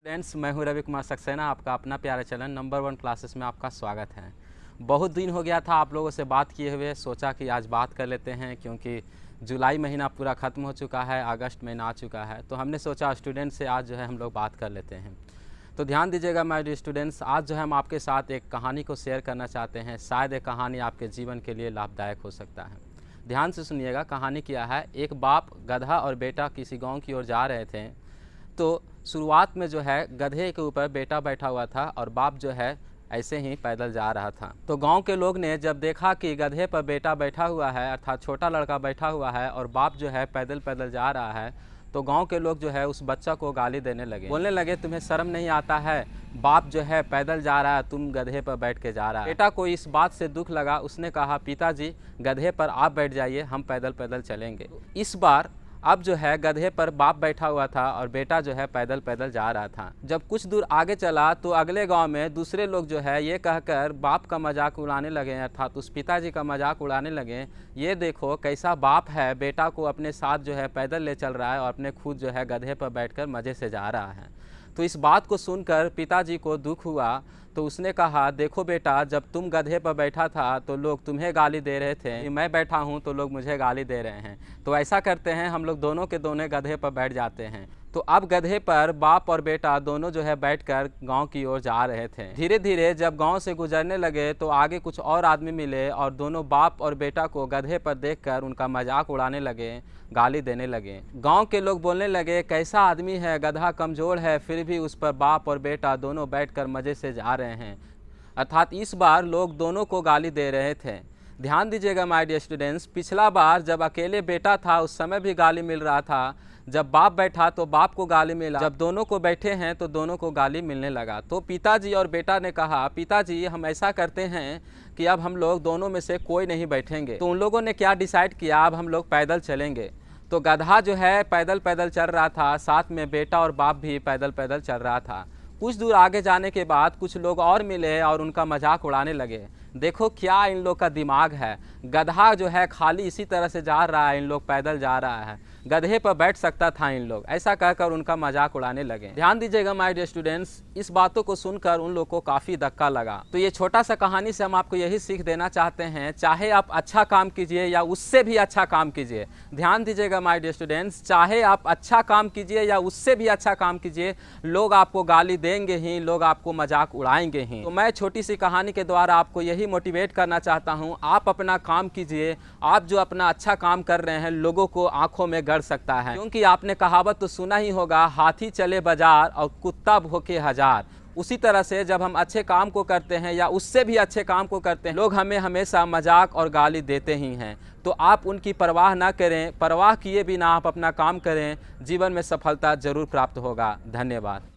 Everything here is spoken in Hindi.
फ्रेंड्स, मैं हूं रवि कुमार सक्सेना। आपका अपना प्यारा चैनल नंबर 1 क्लासेस में आपका स्वागत है। बहुत दिन हो गया था आप लोगों से बात किए हुए, सोचा कि आज बात कर लेते हैं क्योंकि जुलाई महीना पूरा ख़त्म हो चुका है, अगस्त महीना आ चुका है, तो हमने सोचा स्टूडेंट से आज जो है हम लोग बात कर लेते हैं। तो ध्यान दीजिएगा माय डियर स्टूडेंट्स, आज जो है हम आपके साथ एक कहानी को शेयर करना चाहते हैं। शायद एक कहानी आपके जीवन के लिए लाभदायक हो सकता है। ध्यान से सुनिएगा। कहानी क्या है, एक बाप, गधा और बेटा किसी गाँव की ओर जा रहे थे। तो शुरुआत में जो है गधे के ऊपर बेटा बैठा हुआ था और बाप जो है ऐसे ही पैदल जा रहा था। तो गांव के लोग ने जब देखा कि गधे पर बेटा बैठा हुआ है, अर्थात छोटा लड़का बैठा हुआ है और बाप जो है पैदल पैदल जा रहा है, तो गांव के लोग जो है उस बच्चा को गाली देने लगे। बोलने लगे, तुम्हें शर्म नहीं आता है? बाप जो है पैदल जा रहा है, तुम गधे पर बैठ के जा रहा है। बेटा को इस बात से दुख लगा। उसने कहा, पिताजी गधे पर आप बैठ जाइए, हम पैदल पैदल चलेंगे। इस बार अब जो है गधे पर बाप बैठा हुआ था और बेटा जो है पैदल पैदल जा रहा था। जब कुछ दूर आगे चला तो अगले गांव में दूसरे लोग जो है ये कहकर बाप का मजाक उड़ाने लगे, अर्थात उस पिताजी का मजाक उड़ाने लगे। ये देखो कैसा बाप है, बेटा को अपने साथ जो है पैदल ले चल रहा है और अपने खुद जो है गधे पर बैठकर मज़े से जा रहा है। तो इस बात को सुनकर पिताजी को दुख हुआ। तो उसने कहा, देखो बेटा, जब तुम गधे पर बैठा था तो लोग तुम्हें गाली दे रहे थे, मैं बैठा हूँ तो लोग मुझे गाली दे रहे हैं। तो ऐसा करते हैं, हम लोग दोनों के दोनों गधे पर बैठ जाते हैं। तो अब गधे पर बाप और बेटा दोनों जो है बैठकर गांव की ओर जा रहे थे। धीरे धीरे जब गांव से गुजरने लगे तो आगे कुछ और आदमी मिले और दोनों बाप और बेटा को गधे पर देखकर उनका मजाक उड़ाने लगे, गाली देने लगे। गांव के लोग बोलने लगे, कैसा आदमी है, गधा कमज़ोर है, फिर भी उस पर बाप और बेटा दोनों बैठकर मज़े से जा रहे हैं। अर्थात इस बार लोग दोनों को गाली दे रहे थे। ध्यान दीजिएगा माय डियर स्टूडेंट्स, पिछला बार जब अकेले बेटा था उस समय भी गाली मिल रहा था, जब बाप बैठा तो बाप को गाली मिला, जब दोनों को बैठे हैं तो दोनों को गाली मिलने लगा। तो पिताजी और बेटा ने कहा, पिताजी हम ऐसा करते हैं कि अब हम लोग दोनों में से कोई नहीं बैठेंगे। तो उन लोगों ने क्या डिसाइड किया, अब हम लोग पैदल चलेंगे। तो गधा जो है पैदल पैदल चल रहा था, साथ में बेटा और बाप भी पैदल पैदल चल रहा था। कुछ दूर आगे जाने के बाद कुछ लोग और मिले और उनका मजाक उड़ाने लगे। देखो क्या इन लोग का दिमाग है, गधा जो है खाली इसी तरह से जा रहा है, इन लोग पैदल जा रहा है, गधे पर बैठ सकता था इन लोग, ऐसा कहकर उनका मजाक उड़ाने लगे। ध्यान दीजिएगा माय डियर स्टूडेंट्स, इस बातों को सुनकर उन लोग को काफ़ी धक्का लगा। तो ये छोटा सा कहानी से हम आपको यही सीख देना चाहते हैं, चाहे आप अच्छा काम कीजिए या उससे भी अच्छा काम कीजिए। ध्यान दीजिएगा माय डियर स्टूडेंट्स, चाहे आप अच्छा काम कीजिए या उससे भी अच्छा काम कीजिए, लोग आपको गाली देंगे ही, लोग आपको मजाक उड़ाएंगे ही। तो मैं छोटी सी कहानी के द्वारा आपको यही मोटिवेट करना चाहता हूँ, आप अपना काम कीजिए। आप जो अपना अच्छा काम कर रहे हैं लोगों को आंखों में गड़ सकता है, क्योंकि आपने कहावत तो सुना ही होगा, हाथी चले बाजार और कुत्ता भौंके हजार। उसी तरह से जब हम अच्छे काम को करते हैं या उससे भी अच्छे काम को करते हैं, लोग हमें हमेशा मजाक और गाली देते ही हैं। तो आप उनकी परवाह ना करें, परवाह किए बिना आप अपना काम करें, जीवन में सफलता जरूर प्राप्त होगा। धन्यवाद।